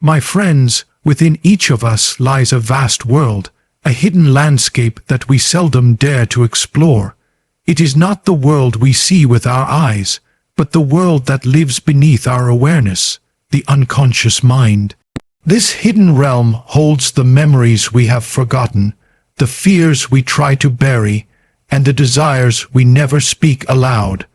My friends, within each of us lies a vast world, a hidden landscape that we seldom dare to explore. It is not the world we see with our eyes, but the world that lives beneath our awareness, the unconscious mind. This hidden realm holds the memories we have forgotten, the fears we try to bury, and the desires we never speak aloud.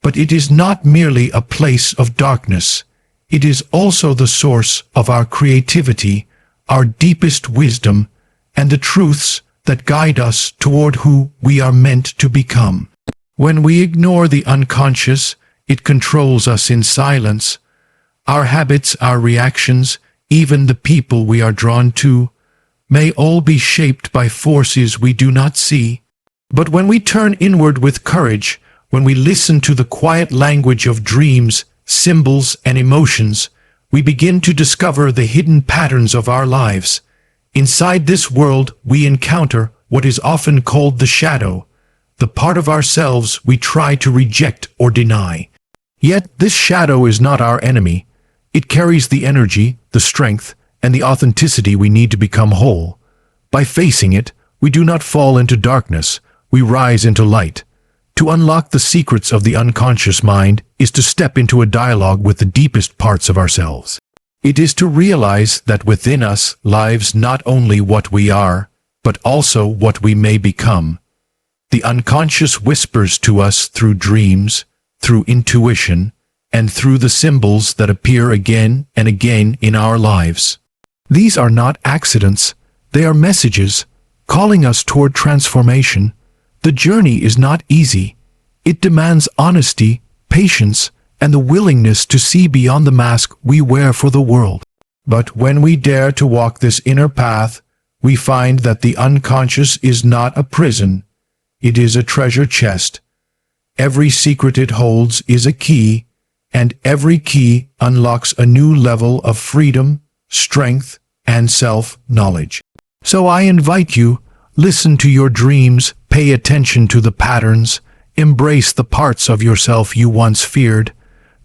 But it is not merely a place of darkness. It is also the source of our creativity, our deepest wisdom, and the truths that guide us toward who we are meant to become. When we ignore the unconscious, it controls us in silence. Our habits, our reactions, even the people we are drawn to, may all be shaped by forces we do not see. But when we turn inward with courage, when we listen to the quiet language of dreams, symbols, and emotions, we begin to discover the hidden patterns of our lives. Inside this world, we encounter what is often called the shadow, the part of ourselves we try to reject or deny. Yet this shadow is not our enemy. It carries the energy, the strength, and the authenticity we need to become whole. By facing it, we do not fall into darkness, we rise into light. To unlock the secrets of the unconscious mind is to step into a dialogue with the deepest parts of ourselves. It is to realize that within us lives not only what we are, but also what we may become. The unconscious whispers to us through dreams, through intuition, and through the symbols that appear again and again in our lives. These are not accidents, they are messages, calling us toward transformation. The journey is not easy. It demands honesty, patience, and the willingness to see beyond the mask we wear for the world. But when we dare to walk this inner path, we find that the unconscious is not a prison. It is a treasure chest. Every secret it holds is a key, and every key unlocks a new level of freedom, strength, and self-knowledge. So I invite you, listen to your dreams, pay attention to the patterns, embrace the parts of yourself you once feared.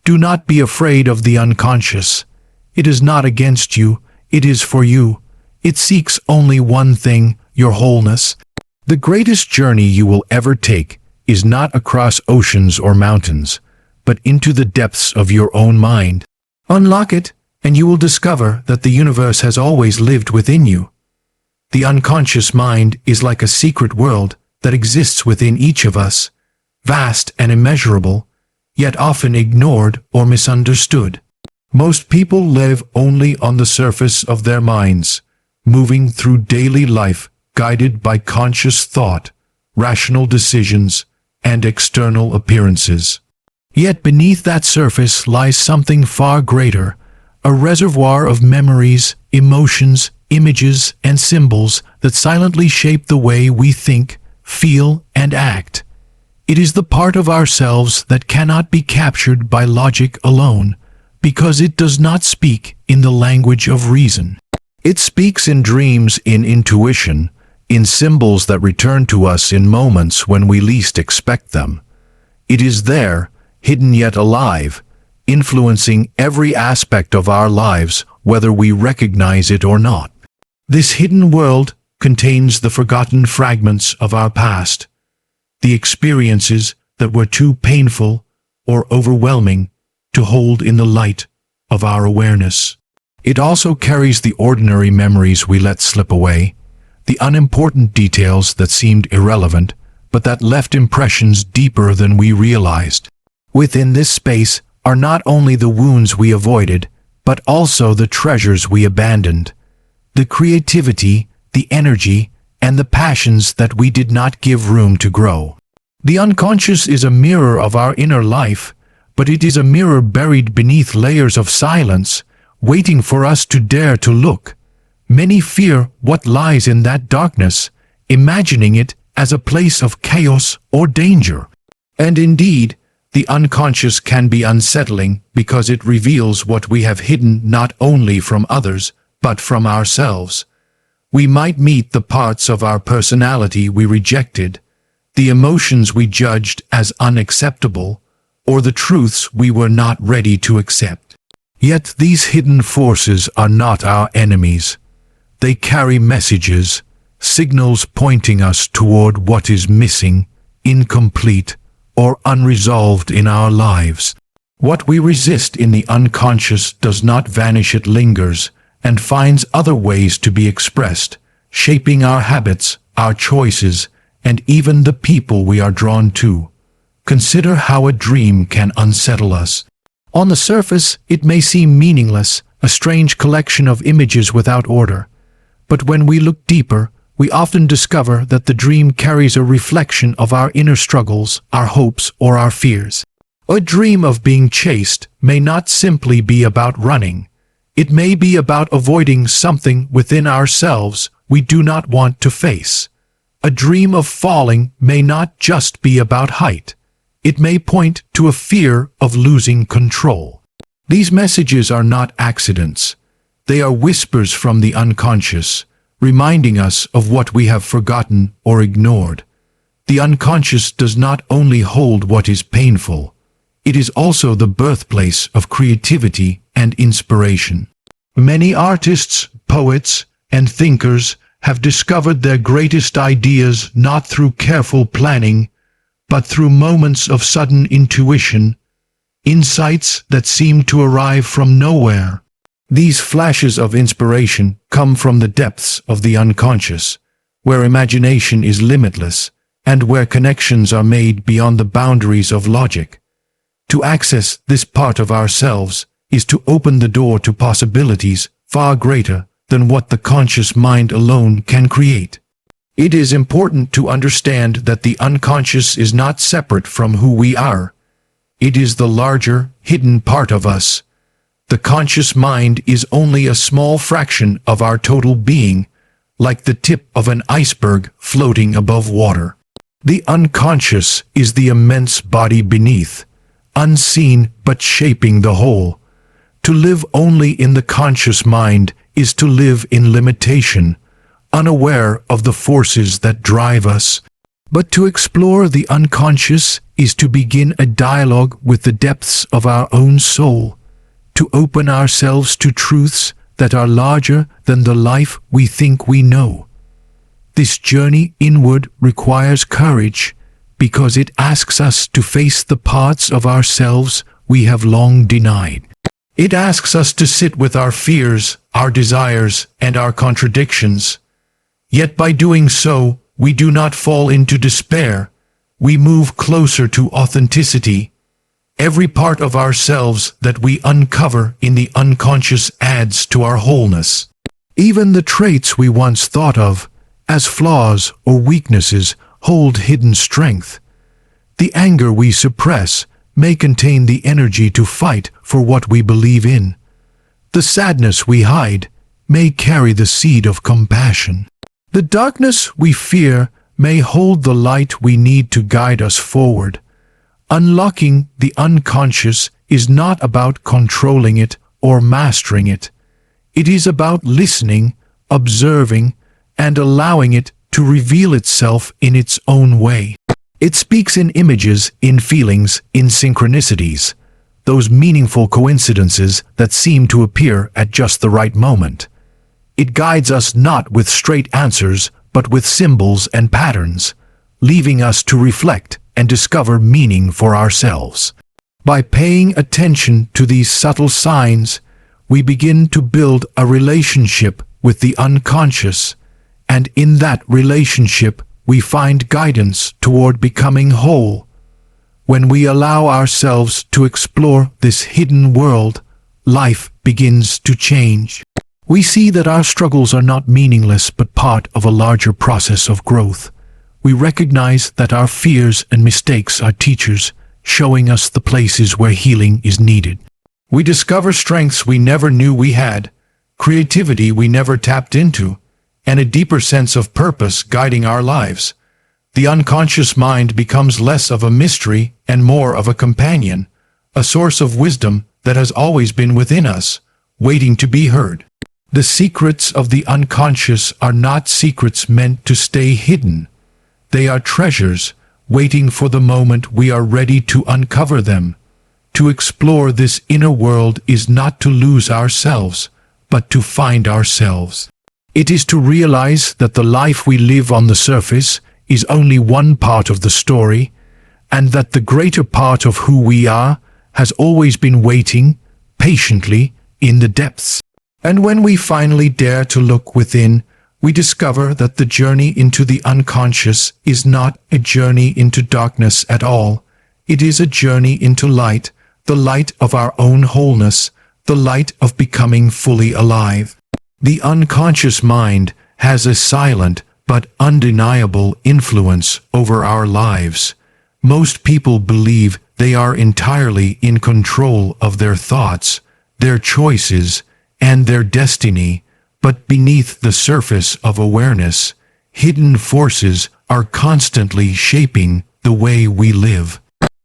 Do not be afraid of the unconscious. It is not against you, it is for you. It seeks only one thing, your wholeness. The greatest journey you will ever take is not across oceans or mountains, but into the depths of your own mind. Unlock it, and you will discover that the universe has always lived within you. The unconscious mind is like a secret world that exists within each of us, vast and immeasurable, yet often ignored or misunderstood. Most people live only on the surface of their minds, moving through daily life guided by conscious thought, rational decisions, and external appearances. Yet beneath that surface lies something far greater, a reservoir of memories, emotions, images, and symbols that silently shape the way we think, feel, and act. It is the part of ourselves that cannot be captured by logic alone, because it does not speak in the language of reason. It speaks in dreams, in intuition, in symbols that return to us in moments when we least expect them. It is there, hidden yet alive, influencing every aspect of our lives, whether we recognize it or not. This hidden world contains the forgotten fragments of our past, the experiences that were too painful or overwhelming to hold in the light of our awareness. It also carries the ordinary memories we let slip away, the unimportant details that seemed irrelevant, but that left impressions deeper than we realized. Within this space are not only the wounds we avoided, but also the treasures we abandoned, the creativity, the energy, and the passions that we did not give room to grow. The unconscious is a mirror of our inner life, but it is a mirror buried beneath layers of silence, waiting for us to dare to look. Many fear what lies in that darkness, imagining it as a place of chaos or danger. And indeed, the unconscious can be unsettling because it reveals what we have hidden not only from others, but from ourselves. We might meet the parts of our personality we rejected, the emotions we judged as unacceptable, or the truths we were not ready to accept. Yet these hidden forces are not our enemies. They carry messages, signals pointing us toward what is missing, incomplete, or unresolved in our lives. What we resist in the unconscious does not vanish, it lingers and finds other ways to be expressed, shaping our habits, our choices, and even the people we are drawn to. Consider how a dream can unsettle us. On the surface, it may seem meaningless, a strange collection of images without order. But when we look deeper, we often discover that the dream carries a reflection of our inner struggles, our hopes, or our fears. A dream of being chased may not simply be about running. It may be about avoiding something within ourselves we do not want to face. A dream of falling may not just be about height. It may point to a fear of losing control. These messages are not accidents. They are whispers from the unconscious, reminding us of what we have forgotten or ignored. The unconscious does not only hold what is painful, it is also the birthplace of creativity and inspiration. Many artists, poets, and thinkers have discovered their greatest ideas not through careful planning, but through moments of sudden intuition, insights that seem to arrive from nowhere. These flashes of inspiration come from the depths of the unconscious, where imagination is limitless and where connections are made beyond the boundaries of logic. To access this part of ourselves is to open the door to possibilities far greater than what the conscious mind alone can create. It is important to understand that the unconscious is not separate from who we are. It is the larger, hidden part of us. The conscious mind is only a small fraction of our total being, like the tip of an iceberg floating above water. The unconscious is the immense body beneath, unseen but shaping the whole. To live only in the conscious mind is to live in limitation, unaware of the forces that drive us. But to explore the unconscious is to begin a dialogue with the depths of our own soul, to open ourselves to truths that are larger than the life we think we know. This journey inward requires courage, because it asks us to face the parts of ourselves we have long denied. It asks us to sit with our fears, our desires, and our contradictions. Yet by doing so, we do not fall into despair. We move closer to authenticity. Every part of ourselves that we uncover in the unconscious adds to our wholeness. Even the traits we once thought of as flaws or weaknesses hold hidden strength. The anger we suppress may contain the energy to fight for what we believe in. The sadness we hide may carry the seed of compassion. The darkness we fear may hold the light we need to guide us forward. Unlocking the unconscious is not about controlling it or mastering it. It is about listening, observing, and allowing it to reveal itself in its own way. It speaks in images, in feelings, in synchronicities, those meaningful coincidences that seem to appear at just the right moment. It guides us not with straight answers, but with symbols and patterns, leaving us to reflect and discover meaning for ourselves. By paying attention to these subtle signs, we begin to build a relationship with the unconscious, and in that relationship, we find guidance toward becoming whole. When we allow ourselves to explore this hidden world, life begins to change. We see that our struggles are not meaningless but part of a larger process of growth. We recognize that our fears and mistakes are teachers, showing us the places where healing is needed. We discover strengths we never knew we had, creativity we never tapped into, and a deeper sense of purpose guiding our lives. The unconscious mind becomes less of a mystery and more of a companion, a source of wisdom that has always been within us, waiting to be heard. The secrets of the unconscious are not secrets meant to stay hidden. They are treasures, waiting for the moment we are ready to uncover them. To explore this inner world is not to lose ourselves, but to find ourselves. It is to realize that the life we live on the surface is only one part of the story, and that the greater part of who we are has always been waiting, patiently, in the depths. And when we finally dare to look within, we discover that the journey into the unconscious is not a journey into darkness at all. It is a journey into light, the light of our own wholeness, the light of becoming fully alive. The unconscious mind has a silent but undeniable influence over our lives. Most people believe they are entirely in control of their thoughts, their choices, and their destiny, but beneath the surface of awareness, hidden forces are constantly shaping the way we live.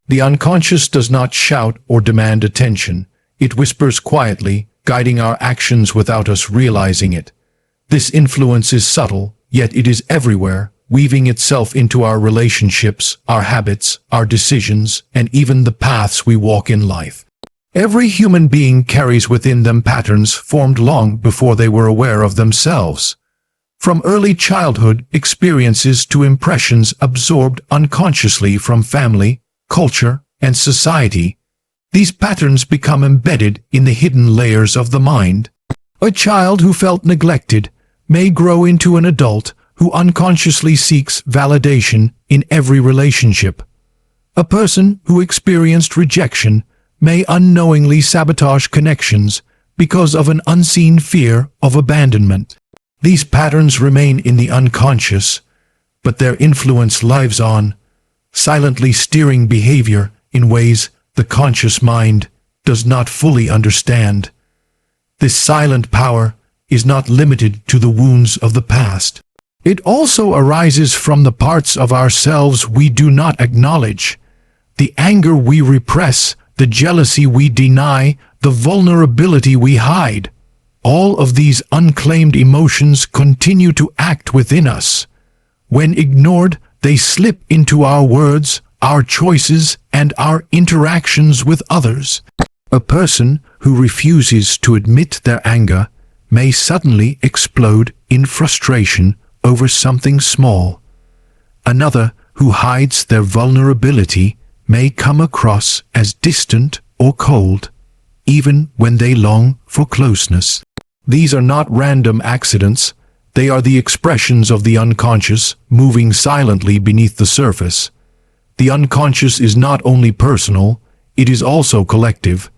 The unconscious does not shout or demand attention. It whispers quietly, guiding our actions without us realizing it. This influence is subtle, yet it is everywhere, weaving itself into our relationships, our habits, our decisions, and even the paths we walk in life. Every human being carries within them patterns formed long before they were aware of themselves. From early childhood experiences to impressions absorbed unconsciously from family, culture, and society, these patterns become embedded in the hidden layers of the mind. A child who felt neglected may grow into an adult who unconsciously seeks validation in every relationship. A person who experienced rejection may unknowingly sabotage connections because of an unseen fear of abandonment. These patterns remain in the unconscious, but their influence lives on, silently steering behavior in ways the conscious mind does not fully understand. This silent power is not limited to the wounds of the past. It also arises from the parts of ourselves we do not acknowledge, the anger we repress, the jealousy we deny, the vulnerability we hide. All of these unclaimed emotions continue to act within us. When ignored, they slip into our words, our choices, and our interactions with others. A person who refuses to admit their anger may suddenly explode in frustration over something small. Another who hides their vulnerability may come across as distant or cold, even when they long for closeness. These are not random accidents. They are the expressions of the unconscious moving silently beneath the surface. The unconscious is not only personal, it is also collective.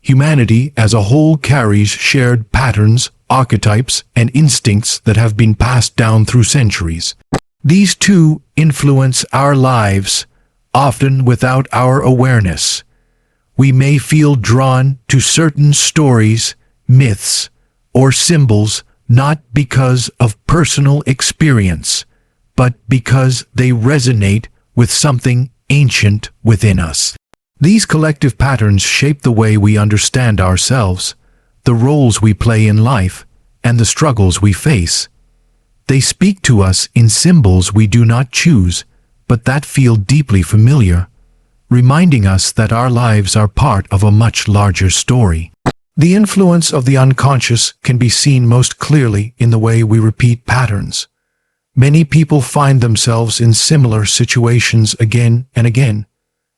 Humanity as a whole carries shared patterns, archetypes, and instincts that have been passed down through centuries. These too influence our lives, often without our awareness. We may feel drawn to certain stories, myths, or symbols not because of personal experience, but because they resonate with something ancient within us. These collective patterns shape the way we understand ourselves, the roles we play in life, and the struggles we face. They speak to us in symbols we do not choose, but that feel deeply familiar, reminding us that our lives are part of a much larger story. The influence of the unconscious can be seen most clearly in the way we repeat patterns. Many people find themselves in similar situations again and again,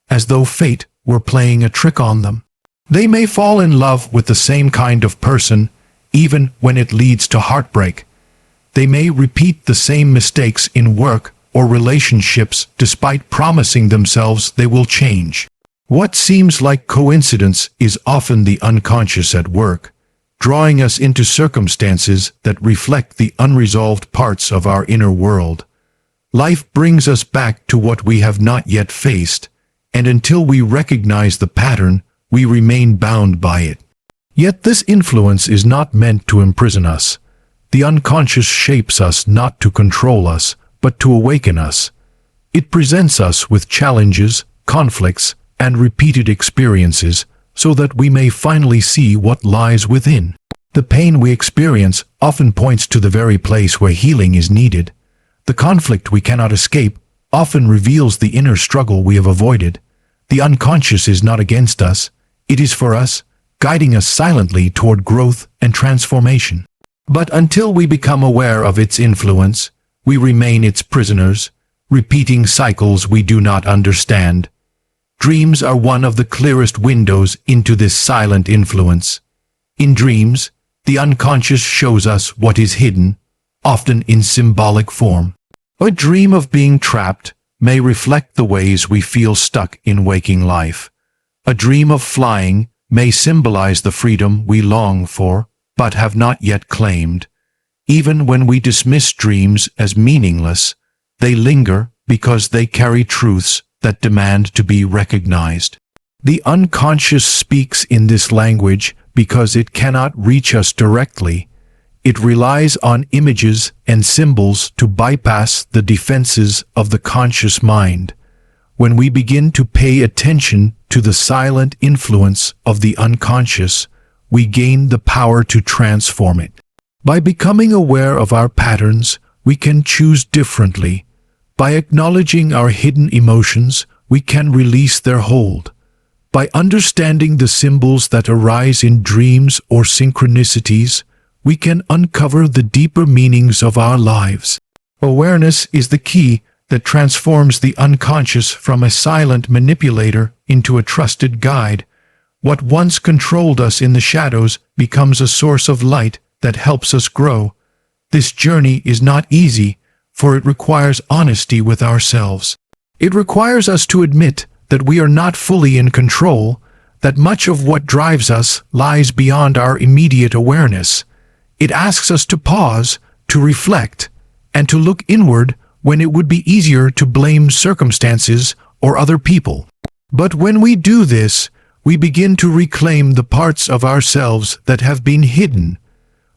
as though fate were playing a trick on them. They may fall in love with the same kind of person, even when it leads to heartbreak. They may repeat the same mistakes in work or relationships despite promising themselves they will change. What seems like coincidence is often the unconscious at work, drawing us into circumstances that reflect the unresolved parts of our inner world. Life brings us back to what we have not yet faced, and until we recognize the pattern, we remain bound by it. Yet this influence is not meant to imprison us. The unconscious shapes us not to control us, but to awaken us. It presents us with challenges, conflicts, and repeated experiences so that we may finally see what lies within. The pain we experience often points to the very place where healing is needed. The conflict we cannot escape often reveals the inner struggle we have avoided. The unconscious is not against us. It is for us, guiding us silently toward growth and transformation. But until we become aware of its influence, we remain its prisoners, repeating cycles we do not understand. Dreams are one of the clearest windows into this silent influence. In dreams, the unconscious shows us what is hidden, often in symbolic form. A dream of being trapped may reflect the ways we feel stuck in waking life. A dream of flying may symbolize the freedom we long for, but have not yet claimed. Even when we dismiss dreams as meaningless, they linger because they carry truths that demand to be recognized. The unconscious speaks in this language because it cannot reach us directly. It relies on images and symbols to bypass the defenses of the conscious mind. When we begin to pay attention to the silent influence of the unconscious, we gain the power to transform it. By becoming aware of our patterns, we can choose differently. By acknowledging our hidden emotions, we can release their hold. By understanding the symbols that arise in dreams or synchronicities, we can uncover the deeper meanings of our lives. Awareness is the key that transforms the unconscious from a silent manipulator into a trusted guide. What once controlled us in the shadows becomes a source of light that helps us grow. This journey is not easy, for it requires honesty with ourselves. It requires us to admit that we are not fully in control, that much of what drives us lies beyond our immediate awareness. It asks us to pause, to reflect, and to look inward when it would be easier to blame circumstances or other people. But when we do this, we begin to reclaim the parts of ourselves that have been hidden.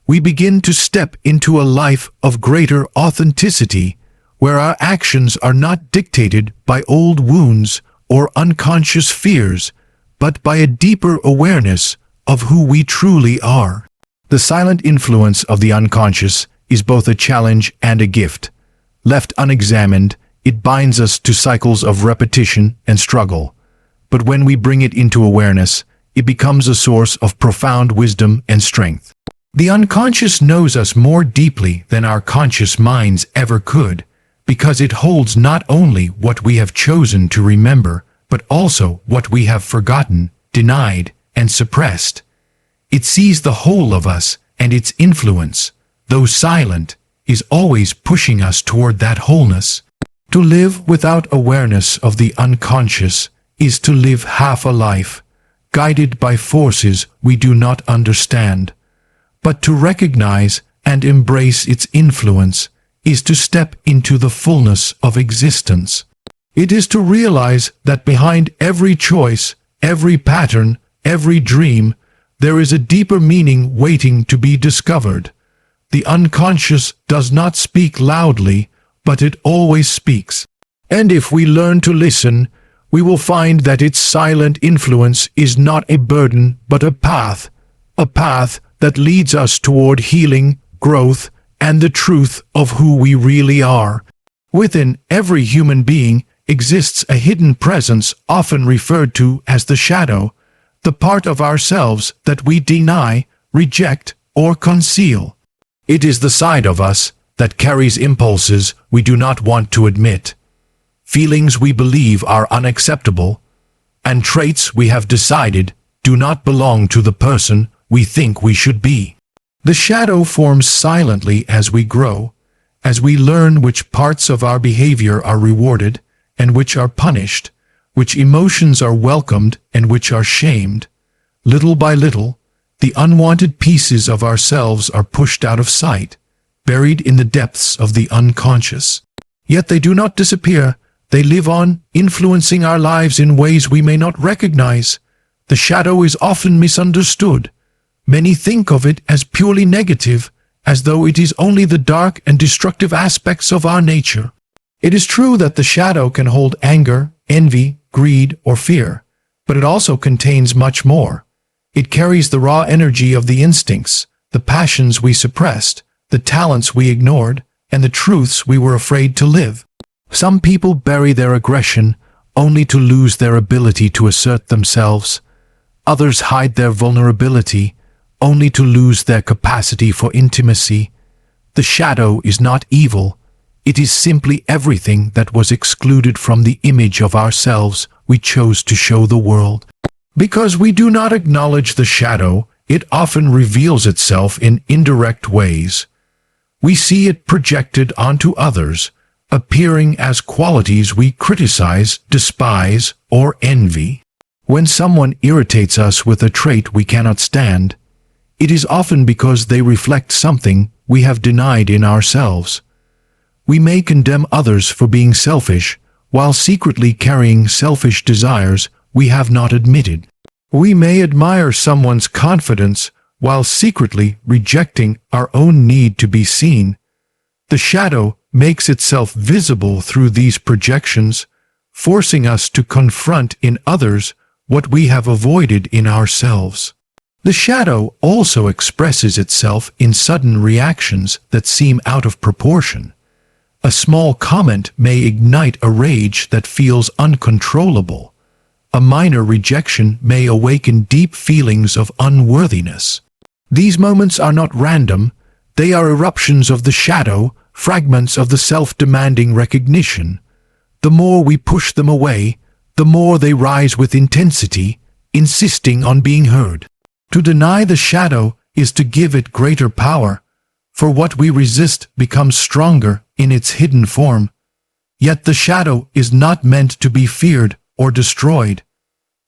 We begin to step into a life of greater authenticity, where our actions are not dictated by old wounds or unconscious fears, but by a deeper awareness of who we truly are. The silent influence of the unconscious is both a challenge and a gift. Left unexamined, it binds us to cycles of repetition and struggle. But when we bring it into awareness, it becomes a source of profound wisdom and strength. The unconscious knows us more deeply than our conscious minds ever could, because it holds not only what we have chosen to remember, but also what we have forgotten, denied, and suppressed. It sees the whole of us, and its influence, though silent, is always pushing us toward that wholeness. To live without awareness of the unconscious is to live half a life, guided by forces we do not understand. But to recognize and embrace its influence is to step into the fullness of existence. It is to realize that behind every choice, every pattern, every dream, there is a deeper meaning waiting to be discovered. The unconscious does not speak loudly, but it always speaks. And if we learn to listen, we will find that its silent influence is not a burden, but a path that leads us toward healing, growth, and the truth of who we really are. Within every human being exists a hidden presence often referred to as the shadow, the part of ourselves that we deny, reject, or conceal. It is the side of us that carries impulses we do not want to admit, feelings we believe are unacceptable, and traits we have decided do not belong to the person we think we should be. The shadow forms silently as we grow, as we learn which parts of our behavior are rewarded and which are punished, which emotions are welcomed and which are shamed. Little by little, the unwanted pieces of ourselves are pushed out of sight, buried in the depths of the unconscious. Yet they do not disappear. They live on, influencing our lives in ways we may not recognize. The shadow is often misunderstood. Many think of it as purely negative, as though it is only the dark and destructive aspects of our nature. It is true that the shadow can hold anger, envy, greed, or fear, but it also contains much more. It carries the raw energy of the instincts, the passions we suppressed, the talents we ignored, and the truths we were afraid to live. Some people bury their aggression, only to lose their ability to assert themselves. Others hide their vulnerability, only to lose their capacity for intimacy. The shadow is not evil. It is simply everything that was excluded from the image of ourselves we chose to show the world. Because we do not acknowledge the shadow, it often reveals itself in indirect ways. We see it projected onto others, appearing as qualities we criticize, despise, or envy. When someone irritates us with a trait we cannot stand, it is often because they reflect something we have denied in ourselves. We may condemn others for being selfish, while secretly carrying selfish desires we have not admitted. We may admire someone's confidence while secretly rejecting our own need to be seen. The shadow makes itself visible through these projections, forcing us to confront in others what we have avoided in ourselves. The shadow also expresses itself in sudden reactions that seem out of proportion. A small comment may ignite a rage that feels uncontrollable. A minor rejection may awaken deep feelings of unworthiness. These moments are not random. They are eruptions of the shadow, fragments of the self-demanding recognition. The more we push them away, the more they rise with intensity, insisting on being heard. To deny the shadow is to give it greater power, for what we resist becomes stronger in its hidden form. Yet the shadow is not meant to be feared or destroyed.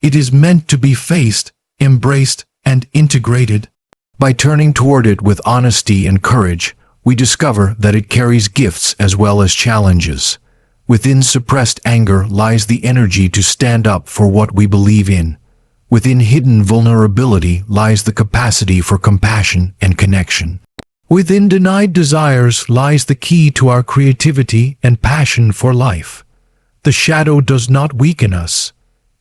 It is meant to be faced, embraced, and integrated. By turning toward it with honesty and courage, we discover that it carries gifts as well as challenges. Within suppressed anger lies the energy to stand up for what we believe in. Within hidden vulnerability lies the capacity for compassion and connection. Within denied desires lies the key to our creativity and passion for life. The shadow does not weaken us.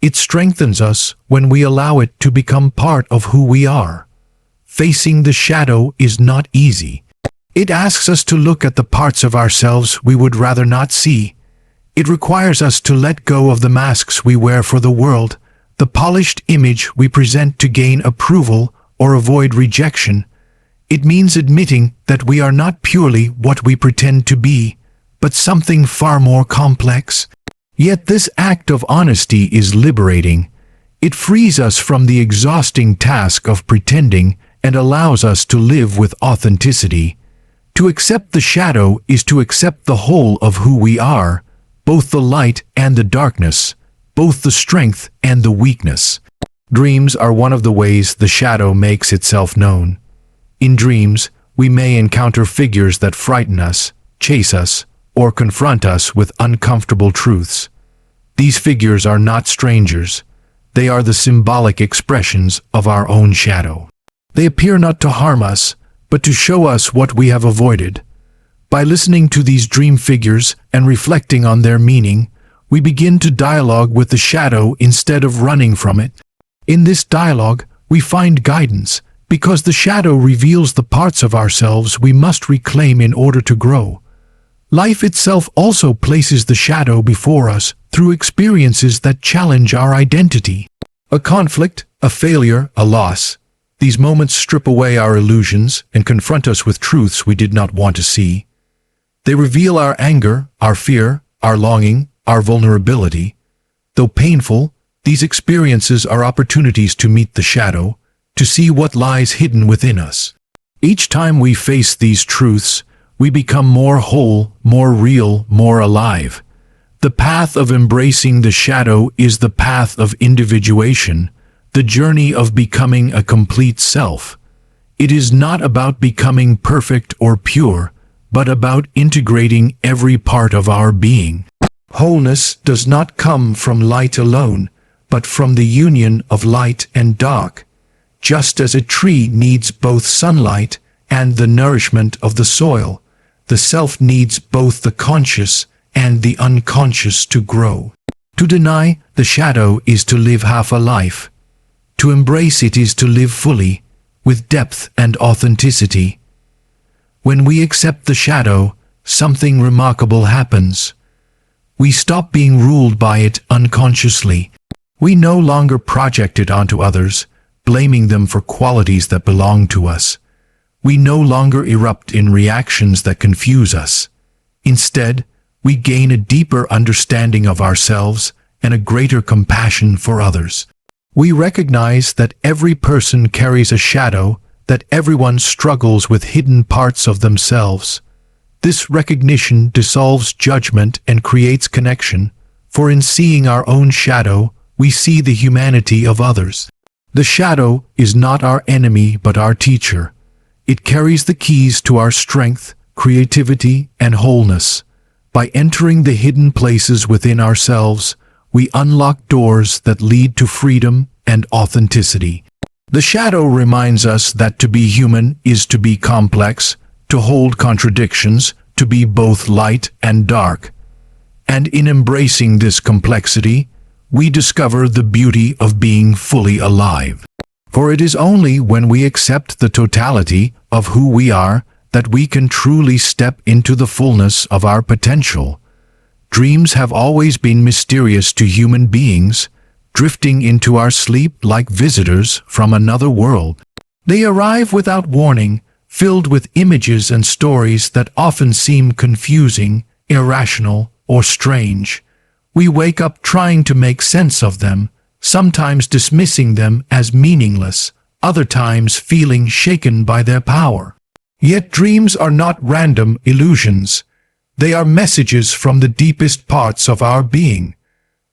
It strengthens us when we allow it to become part of who we are. Facing the shadow is not easy. It asks us to look at the parts of ourselves we would rather not see. It requires us to let go of the masks we wear for the world, the polished image we present to gain approval or avoid rejection. It means admitting that we are not purely what we pretend to be, but something far more complex. Yet this act of honesty is liberating. It frees us from the exhausting task of pretending and allows us to live with authenticity. To accept the shadow is to accept the whole of who we are, both the light and the darkness, both the strength and the weakness. Dreams are one of the ways the shadow makes itself known. In dreams, we may encounter figures that frighten us, chase us, or confront us with uncomfortable truths. These figures are not strangers. They are the symbolic expressions of our own shadow. They appear not to harm us, but to show us what we have avoided. By listening to these dream figures and reflecting on their meaning, we begin to dialogue with the shadow instead of running from it. In this dialogue, we find guidance, because the shadow reveals the parts of ourselves we must reclaim in order to grow. Life itself also places the shadow before us through experiences that challenge our identity. A conflict, a failure, a loss. These moments strip away our illusions and confront us with truths we did not want to see. They reveal our anger, our fear, our longing, our vulnerability. Though painful, these experiences are opportunities to meet the shadow, to see what lies hidden within us. Each time we face these truths, we become more whole, more real, more alive. The path of embracing the shadow is the path of individuation, the journey of becoming a complete self. It is not about becoming perfect or pure, but about integrating every part of our being. Wholeness does not come from light alone, but from the union of light and dark. Just as a tree needs both sunlight and the nourishment of the soil, the self needs both the conscious and the unconscious to grow. To deny the shadow is to live half a life. To embrace it is to live fully, with depth and authenticity. When we accept the shadow, something remarkable happens. we stop being ruled by it unconsciously. We no longer project it onto others, blaming them for qualities that belong to us. We no longer erupt in reactions that confuse us. Instead, we gain a deeper understanding of ourselves and a greater compassion for others. We recognize that every person carries a shadow, that everyone struggles with hidden parts of themselves. This recognition dissolves judgment and creates connection, for in seeing our own shadow, we see the humanity of others. The shadow is not our enemy but our teacher. It carries the keys to our strength, creativity, and wholeness. By entering the hidden places within ourselves, we unlock doors that lead to freedom and authenticity. The shadow reminds us that to be human is to be complex, to hold contradictions, to be both light and dark. And in embracing this complexity, we discover the beauty of being fully alive. For it is only when we accept the totality of who we are that we can truly step into the fullness of our potential. Dreams have always been mysterious to human beings, drifting into our sleep like visitors from another world. They arrive without warning, filled with images and stories that often seem confusing, irrational, or strange. We wake up trying to make sense of them, sometimes dismissing them as meaningless, other times feeling shaken by their power. Yet dreams are not random illusions. They are messages from the deepest parts of our being.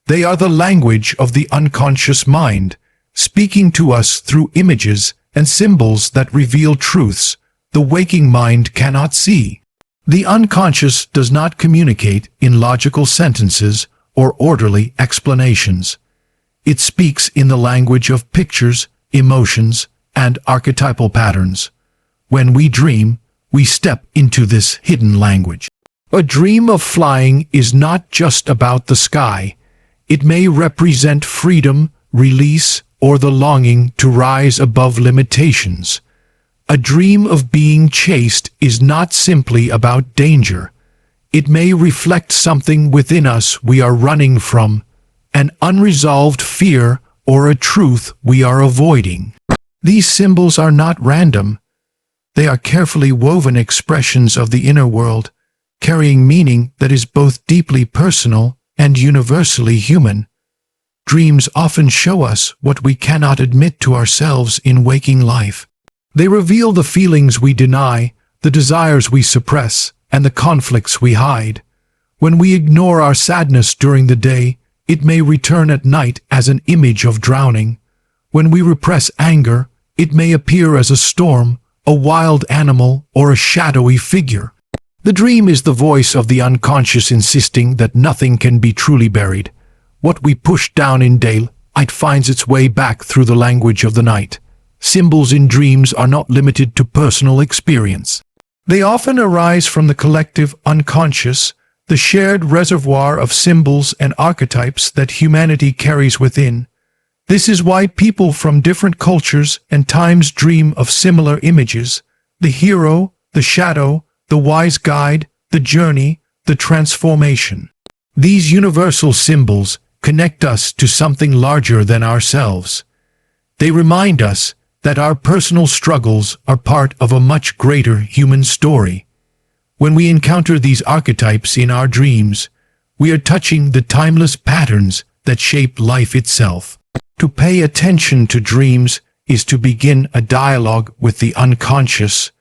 They are the language of the unconscious mind, speaking to us through images and symbols that reveal truths the waking mind cannot see. The unconscious does not communicate in logical sentences or orderly explanations. It speaks in the language of pictures, emotions, and archetypal patterns. When we dream, we step into this hidden language. A dream of flying is not just about the sky. It may represent freedom, release, or the longing to rise above limitations. A dream of being chased is not simply about danger. It may reflect something within us we are running from, an unresolved fear or a truth we are avoiding. These symbols are not random. They are carefully woven expressions of the inner world, carrying meaning that is both deeply personal and universally human. Dreams often show us what we cannot admit to ourselves in waking life. They reveal the feelings we deny, the desires we suppress, and the conflicts we hide. When we ignore our sadness during the day, it may return at night as an image of drowning. When we repress anger, it may appear as a storm, a wild animal, or a shadowy figure. The dream is the voice of the unconscious insisting that nothing can be truly buried. What we push down in daylight finds its way back through the language of the night. Symbols in dreams are not limited to personal experience. They often arise from the collective unconscious, the shared reservoir of symbols and archetypes that humanity carries within. This is why people from different cultures and times dream of similar images: the hero, the shadow, the wise guide, the journey, the transformation. These universal symbols connect us to something larger than ourselves. They remind us that our personal struggles are part of a much greater human story. When we encounter these archetypes in our dreams, we are touching the timeless patterns that shape life itself. To pay attention to dreams is to begin a dialogue with the unconscious.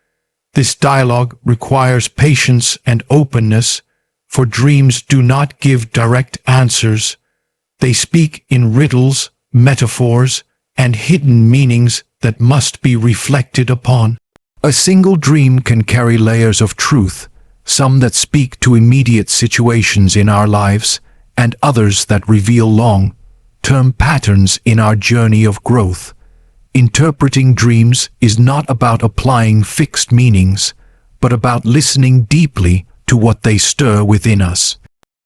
This dialogue requires patience and openness, for dreams do not give direct answers. They speak in riddles, metaphors, and hidden meanings that must be reflected upon. A single dream can carry layers of truth, some that speak to immediate situations in our lives, and others that reveal long-term patterns in our journey of growth. Interpreting dreams is not about applying fixed meanings, but about listening deeply to what they stir within us.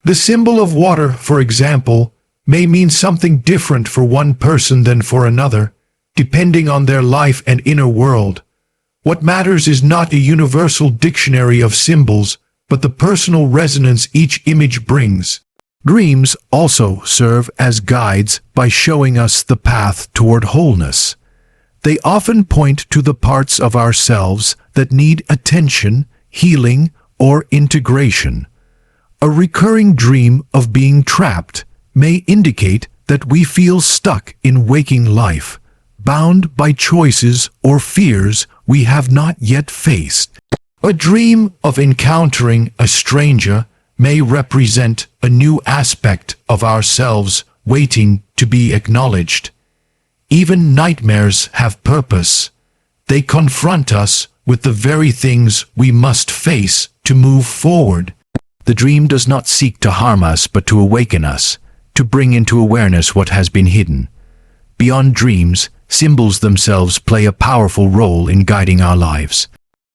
The symbol of water, for example, may mean something different for one person than for another, depending on their life and inner world. What matters is not a universal dictionary of symbols, but the personal resonance each image brings. Dreams also serve as guides by showing us the path toward wholeness. They often point to the parts of ourselves that need attention, healing, or integration. A recurring dream of being trapped may indicate that we feel stuck in waking life, bound by choices or fears we have not yet faced. A dream of encountering a stranger may represent a new aspect of ourselves waiting to be acknowledged. Even nightmares have purpose. They confront us with the very things we must face to move forward. The dream does not seek to harm us but to awaken us, to bring into awareness what has been hidden. Beyond dreams, symbols themselves play a powerful role in guiding our lives.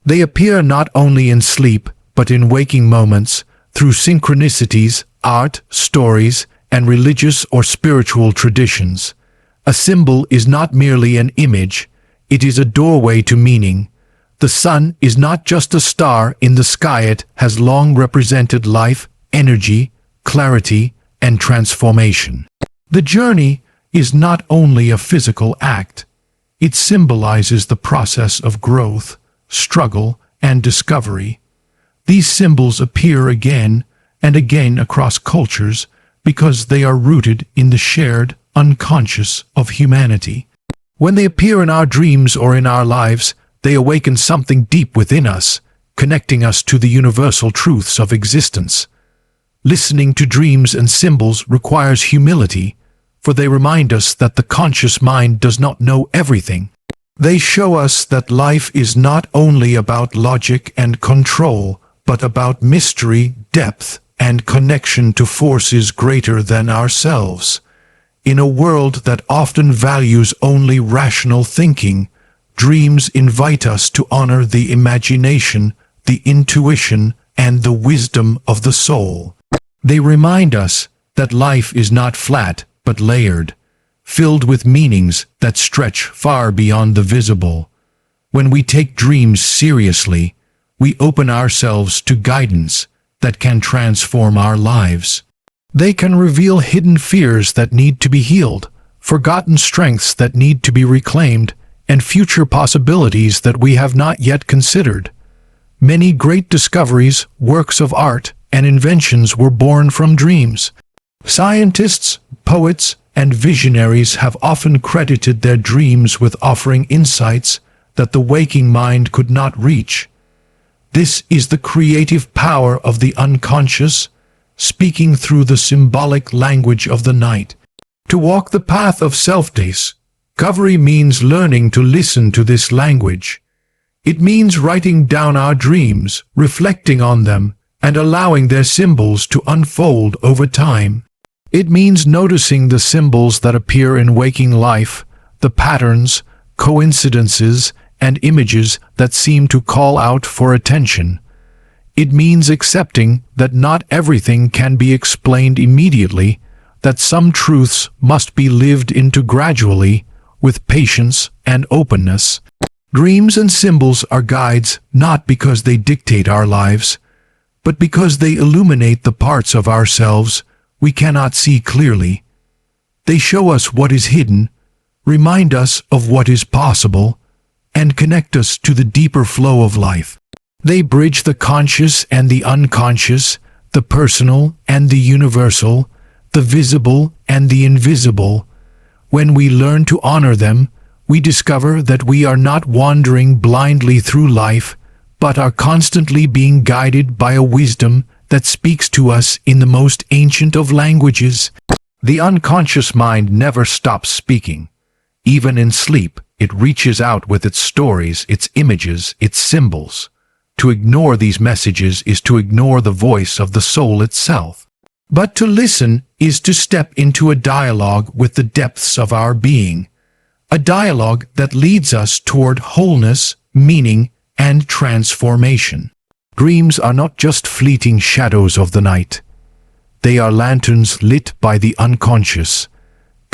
They appear not only in sleep but in waking moments, through synchronicities, art, stories, and religious or spiritual traditions. A symbol is not merely an image, it is a doorway to meaning. The sun is not just a star in the sky, it has long represented life, energy, clarity, and transformation. The journey is not only a physical act, it symbolizes the process of growth, struggle, and discovery. These symbols appear again and again across cultures because they are rooted in the shared unconscious of humanity. When they appear in our dreams or in our lives, they awaken something deep within us, connecting us to the universal truths of existence. Listening to dreams and symbols requires humility, for they remind us that the conscious mind does not know everything. They show us that life is not only about logic and control, but about mystery, depth, and connection to forces greater than ourselves. In a world that often values only rational thinking, dreams invite us to honor the imagination, the intuition, and the wisdom of the soul. They remind us that life is not flat but layered, filled with meanings that stretch far beyond the visible. When we take dreams seriously, we open ourselves to guidance that can transform our lives. They can reveal hidden fears that need to be healed, forgotten strengths that need to be reclaimed, and future possibilities that we have not yet considered. Many great discoveries, works of art, and inventions were born from dreams. Scientists, poets, and visionaries have often credited their dreams with offering insights that the waking mind could not reach. This is the creative power of the unconscious, speaking through the symbolic language of the night. To walk the path of self-discovery means learning to listen to this language. It means writing down our dreams, reflecting on them, and allowing their symbols to unfold over time. It means noticing the symbols that appear in waking life, the patterns, coincidences, and images that seem to call out for attention. It means accepting that not everything can be explained immediately, that some truths must be lived into gradually, with patience and openness. Dreams and symbols are guides not because they dictate our lives, but because they illuminate the parts of ourselves we cannot see clearly. They show us what is hidden, remind us of what is possible, and connect us to the deeper flow of life. They bridge the conscious and the unconscious, the personal and the universal, the visible and the invisible. When we learn to honor them, we discover that we are not wandering blindly through life, but are constantly being guided by a wisdom that speaks to us in the most ancient of languages. The unconscious mind never stops speaking. Even in sleep, it reaches out with its stories, its images, its symbols. To ignore these messages is to ignore the voice of the soul itself. But to listen is to step into a dialogue with the depths of our being, a dialogue that leads us toward wholeness, meaning, and transformation. Dreams are not just fleeting shadows of the night. They are lanterns lit by the unconscious,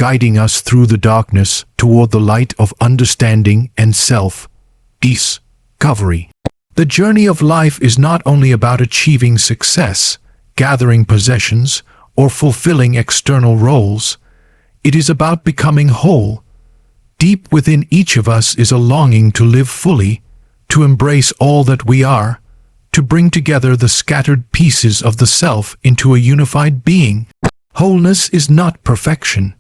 guiding us through the darkness toward the light of understanding and self-discovery. The journey of life is not only about achieving success, gathering possessions, or fulfilling external roles. It is about becoming whole. Deep within each of us is a longing to live fully, to embrace all that we are, to bring together the scattered pieces of the self into a unified being. Wholeness is not perfection.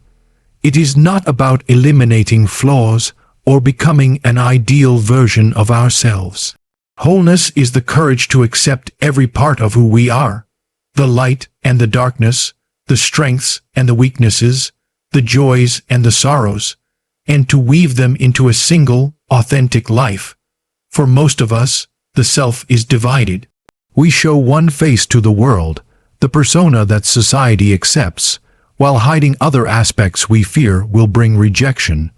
It is not about eliminating flaws or becoming an ideal version of ourselves. Wholeness is the courage to accept every part of who we are, the light and the darkness, the strengths and the weaknesses, the joys and the sorrows, and to weave them into a single, authentic life. For most of us, the self is divided. We show one face to the world, the persona that society accepts, while hiding other aspects we fear will bring rejection.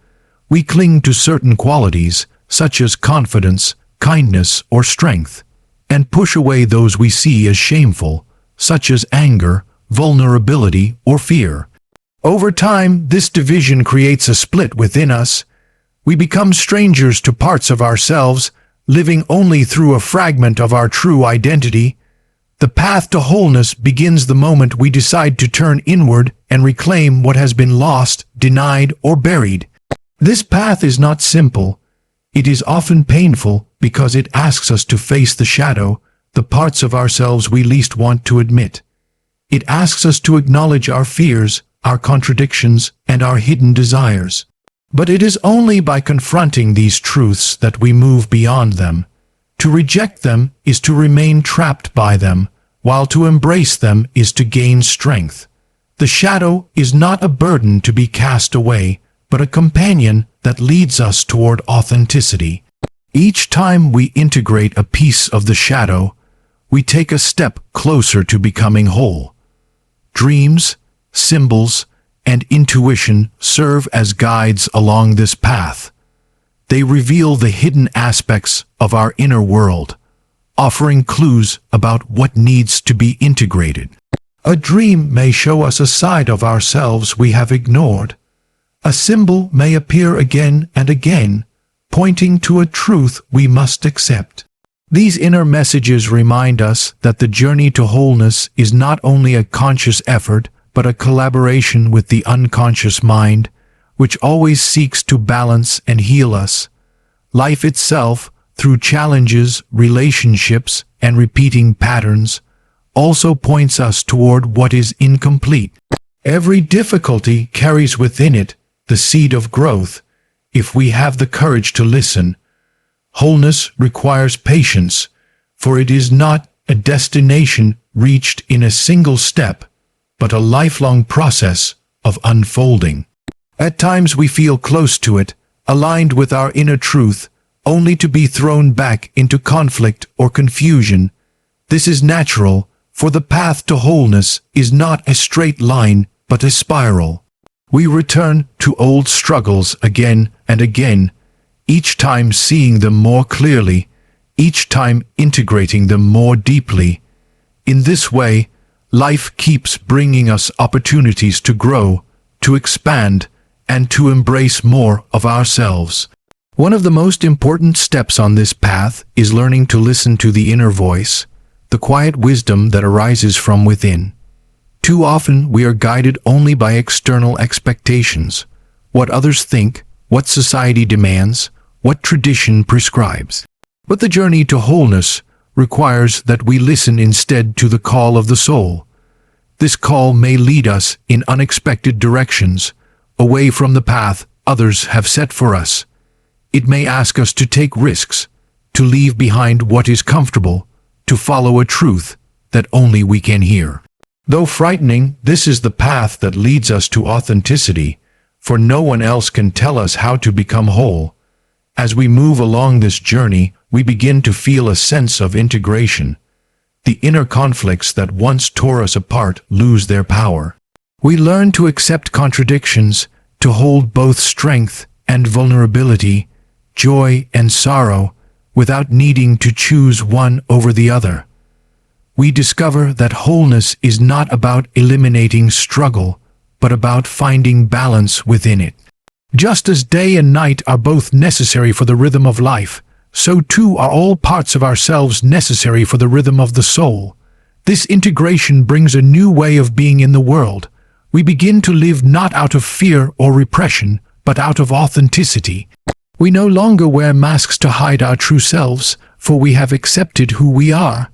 We cling to certain qualities, such as confidence, kindness, or strength, and push away those we see as shameful, such as anger, vulnerability, or fear. Over time, this division creates a split within us. We become strangers to parts of ourselves, living only through a fragment of our true identity. The path to wholeness begins the moment we decide to turn inward and reclaim what has been lost, denied, or buried. This path is not simple. It is often painful because it asks us to face the shadow, the parts of ourselves we least want to admit. It asks us to acknowledge our fears, our contradictions, and our hidden desires. But it is only by confronting these truths that we move beyond them. To reject them is to remain trapped by them, while to embrace them is to gain strength. The shadow is not a burden to be cast away, but a companion that leads us toward authenticity. Each time we integrate a piece of the shadow, we take a step closer to becoming whole. Dreams, symbols, and intuition serve as guides along this path. They reveal the hidden aspects of our inner world, offering clues about what needs to be integrated. A dream may show us a side of ourselves we have ignored. A symbol may appear again and again, pointing to a truth we must accept. These inner messages remind us that the journey to wholeness is not only a conscious effort, but a collaboration with the unconscious mind, which always seeks to balance and heal us. Life itself, through challenges, relationships, and repeating patterns, also points us toward what is incomplete. Every difficulty carries within it the seed of growth, if we have the courage to listen. Wholeness requires patience, for it is not a destination reached in a single step, but a lifelong process of unfolding. At times we feel close to it, aligned with our inner truth, only to be thrown back into conflict or confusion. This is natural, for the path to wholeness is not a straight line, but a spiral. We return to old struggles again and again, each time seeing them more clearly, each time integrating them more deeply. In this way, life keeps bringing us opportunities to grow, to expand, and to embrace more of ourselves. One of the most important steps on this path is learning to listen to the inner voice, the quiet wisdom that arises from within. Too often we are guided only by external expectations, what others think, what society demands, what tradition prescribes. But the journey to wholeness requires that we listen instead to the call of the soul. This call may lead us in unexpected directions, away from the path others have set for us. It may ask us to take risks, to leave behind what is comfortable, to follow a truth that only we can hear. Though frightening, this is the path that leads us to authenticity, for no one else can tell us how to become whole. As we move along this journey, we begin to feel a sense of integration. The inner conflicts that once tore us apart lose their power. We learn to accept contradictions, to hold both strength and vulnerability, joy and sorrow, without needing to choose one over the other. We discover that wholeness is not about eliminating struggle, but about finding balance within it. Just as day and night are both necessary for the rhythm of life, so too are all parts of ourselves necessary for the rhythm of the soul. This integration brings a new way of being in the world. We begin to live not out of fear or repression, but out of authenticity. We no longer wear masks to hide our true selves, for we have accepted who we are.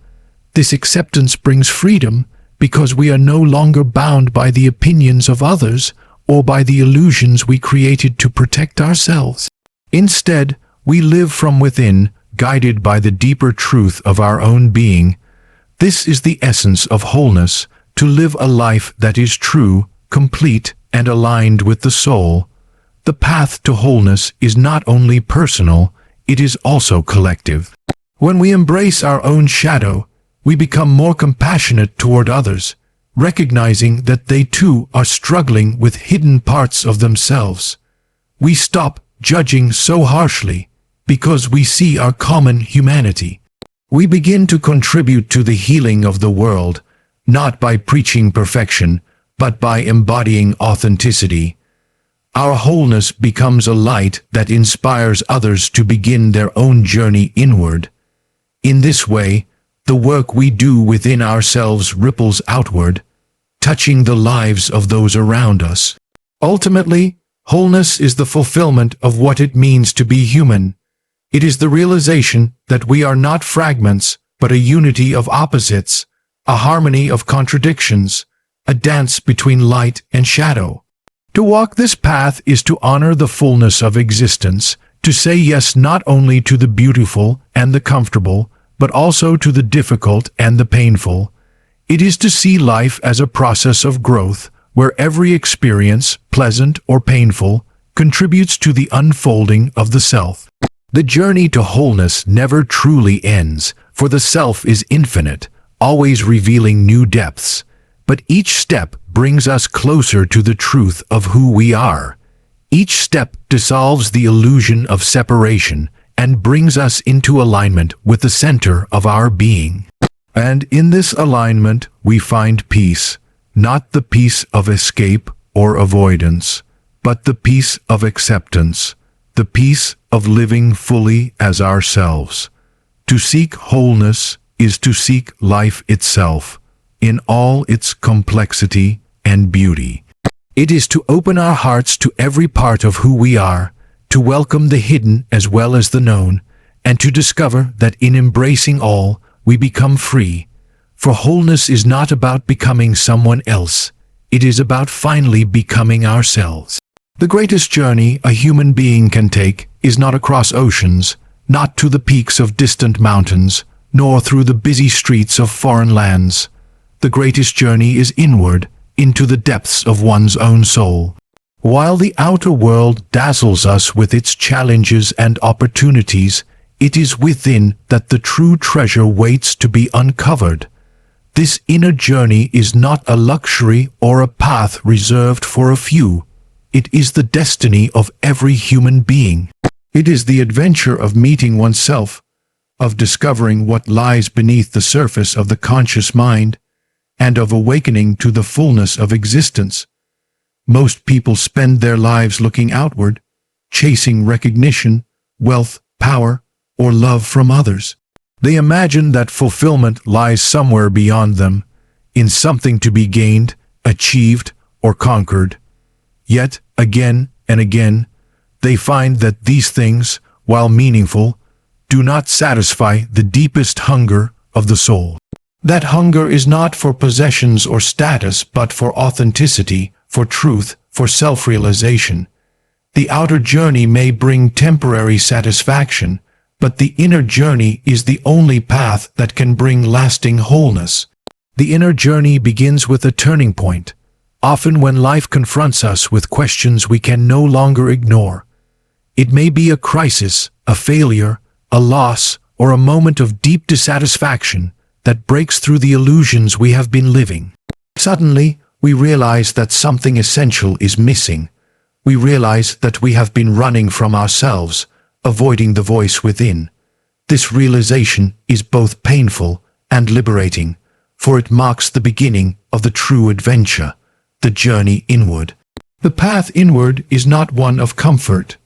This acceptance brings freedom, because we are no longer bound by the opinions of others or by the illusions we created to protect ourselves. Instead, we live from within, guided by the deeper truth of our own being. This is the essence of wholeness, to live a life that is true, complete, and aligned with the soul. The path to wholeness is not only personal, it is also collective. When we embrace our own shadow, we become more compassionate toward others, recognizing that they too are struggling with hidden parts of themselves. We stop judging so harshly because we see our common humanity. We begin to contribute to the healing of the world, not by preaching perfection, but by embodying authenticity. Our wholeness becomes a light that inspires others to begin their own journey inward. In this way, the work we do within ourselves ripples outward, touching the lives of those around us. Ultimately, wholeness is the fulfillment of what it means to be human. It is the realization that we are not fragments, but a unity of opposites, a harmony of contradictions, a dance between light and shadow. To walk this path is to honor the fullness of existence, to say yes not only to the beautiful and the comfortable, but also to the difficult and the painful. It is to see life as a process of growth, where every experience, pleasant or painful, contributes to the unfolding of the self. The journey to wholeness never truly ends, for the self is infinite, always revealing new depths. But each step brings us closer to the truth of who we are. Each step dissolves the illusion of separation and brings us into alignment with the center of our being. And in this alignment we find peace, not the peace of escape or avoidance, but the peace of acceptance, the peace of living fully as ourselves. To seek wholeness is to seek life itself, in all its complexity and beauty. It is to open our hearts to every part of who we are, to welcome the hidden as well as the known, and to discover that in embracing all, we become free. For wholeness is not about becoming someone else, it is about finally becoming ourselves. The greatest journey a human being can take is not across oceans, not to the peaks of distant mountains, nor through the busy streets of foreign lands. The greatest journey is inward, into the depths of one's own soul. While the outer world dazzles us with its challenges and opportunities, it is within that the true treasure waits to be uncovered. This inner journey is not a luxury or a path reserved for a few. It is the destiny of every human being. It is the adventure of meeting oneself, of discovering what lies beneath the surface of the conscious mind, and of awakening to the fullness of existence. Most people spend their lives looking outward, chasing recognition, wealth, power, or love from others. They imagine that fulfillment lies somewhere beyond them, in something to be gained, achieved, or conquered. Yet, again and again, they find that these things, while meaningful, do not satisfy the deepest hunger of the soul. That hunger is not for possessions or status, but for authenticity, for truth, for self-realization. The outer journey may bring temporary satisfaction, but the inner journey is the only path that can bring lasting wholeness. The inner journey begins with a turning point, often when life confronts us with questions we can no longer ignore. It may be a crisis, a failure, a loss, or a moment of deep dissatisfaction that breaks through the illusions we have been living. Suddenly, we realize that something essential is missing. We realize that we have been running from ourselves, avoiding the voice within. This realization is both painful and liberating, for it marks the beginning of the true adventure, the journey inward. The path inward is not one of comfort.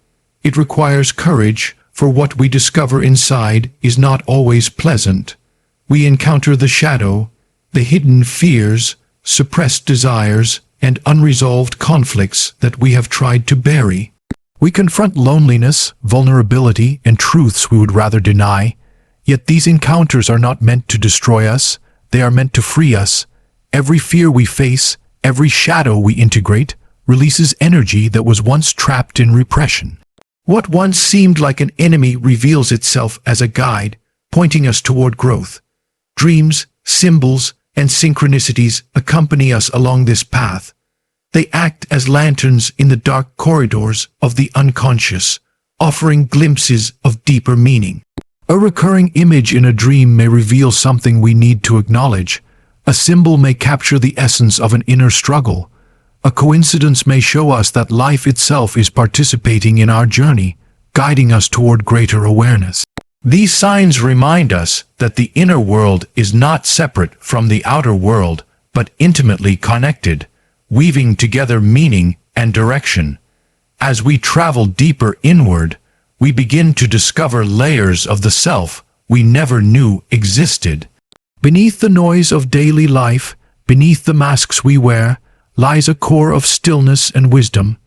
It requires courage, for what we discover inside is not always pleasant. We encounter the shadow, the hidden fears, suppressed desires, and unresolved conflicts that we have tried to bury. We confront loneliness, vulnerability, and truths we would rather deny. Yet these encounters are not meant to destroy us, they are meant to free us. Every fear we face, every shadow we integrate, releases energy that was once trapped in repression. What once seemed like an enemy reveals itself as a guide, pointing us toward growth. Dreams, symbols, and synchronicities accompany us along this path. They act as lanterns in the dark corridors of the unconscious, offering glimpses of deeper meaning. A recurring image in a dream may reveal something we need to acknowledge. A symbol may capture the essence of an inner struggle. A coincidence may show us that life itself is participating in our journey, guiding us toward greater awareness. These signs remind us that the inner world is not separate from the outer world, but intimately connected, weaving together meaning and direction. As we travel deeper inward, we begin to discover layers of the self we never knew existed. Beneath the noise of daily life, beneath the masks we wear, lies a core of stillness and wisdom.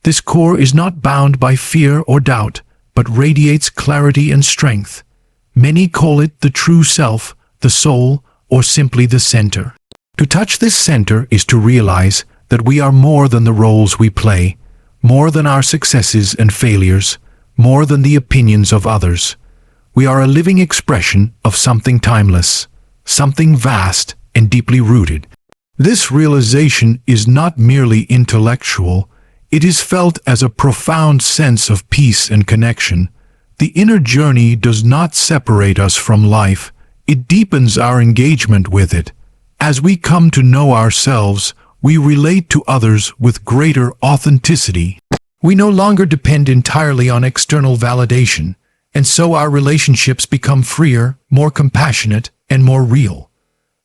This core is not bound by fear or doubt, but radiates clarity and strength. Many call it the true self, the soul, or simply the center. To touch this center is to realize that we are more than the roles we play, more than our successes and failures, more than the opinions of others. We are a living expression of something timeless, something vast and deeply rooted. This realization is not merely intellectual, it is felt as a profound sense of peace and connection. The inner journey does not separate us from life, it deepens our engagement with it. As we come to know ourselves, we relate to others with greater authenticity. We no longer depend entirely on external validation, and so our relationships become freer, more compassionate, and more real.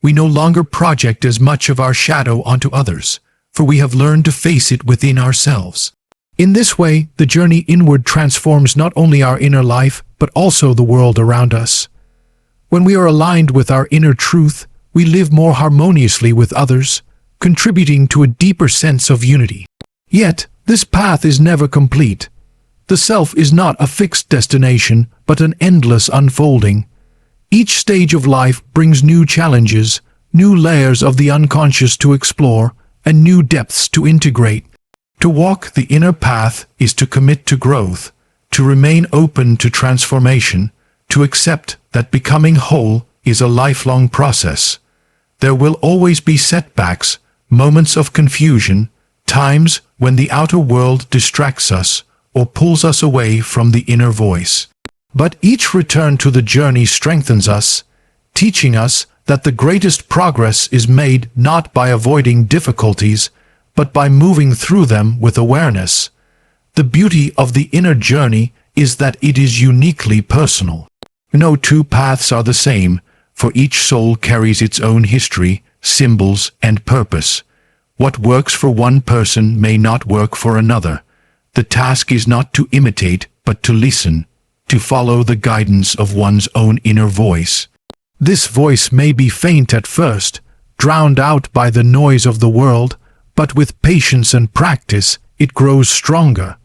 We no longer project as much of our shadow onto others, for we have learned to face it within ourselves. In this way, the journey inward transforms not only our inner life, but also the world around us. When we are aligned with our inner truth, we live more harmoniously with others, contributing to a deeper sense of unity. Yet, this path is never complete. The self is not a fixed destination, but an endless unfolding. Each stage of life brings new challenges, new layers of the unconscious to explore, and new depths to integrate. To walk the inner path is to commit to growth, to remain open to transformation, to accept that becoming whole is a lifelong process. There will always be setbacks, moments of confusion, times when the outer world distracts us or pulls us away from the inner voice. But each return to the journey strengthens us, teaching us that the greatest progress is made not by avoiding difficulties, but by moving through them with awareness. The beauty of the inner journey is that it is uniquely personal. No two paths are the same, for each soul carries its own history, symbols, and purpose. What works for one person may not work for another. The task is not to imitate, but to listen, to follow the guidance of one's own inner voice. This voice may be faint at first, drowned out by the noise of the world, but with patience and practice, it grows stronger.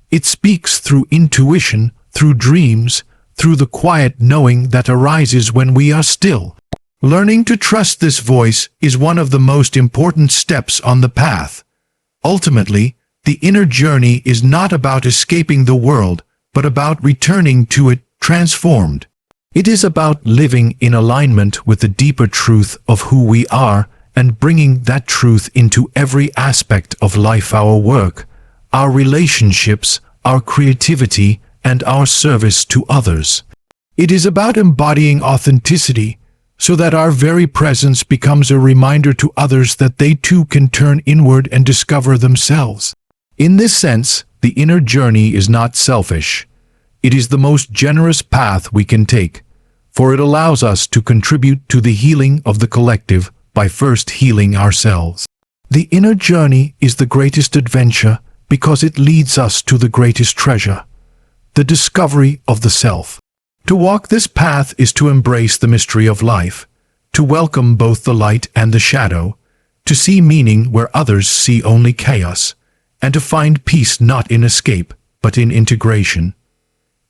It speaks through intuition, through dreams, through the quiet knowing that arises when we are still. Learning to trust this voice is one of the most important steps on the path. Ultimately, the inner journey is not about escaping the world, but about returning to it transformed. It is about living in alignment with the deeper truth of who we are and bringing that truth into every aspect of life, our work, our relationships, our creativity, and our service to others. It is about embodying authenticity so that our very presence becomes a reminder to others that they too can turn inward and discover themselves. In this sense, the inner journey is not selfish. It is the most generous path we can take, for it allows us to contribute to the healing of the collective by first healing ourselves. The inner journey is the greatest adventure because it leads us to the greatest treasure, the discovery of the self. To walk this path is to embrace the mystery of life, to welcome both the light and the shadow, to see meaning where others see only chaos, and to find peace not in escape, but in integration.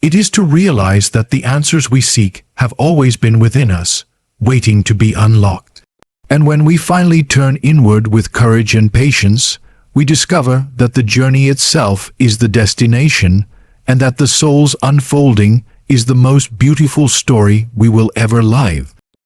It is to realize that the answers we seek have always been within us, waiting to be unlocked. And when we finally turn inward with courage and patience, we discover that the journey itself is the destination, and that the soul's unfolding is the most beautiful story we will ever live.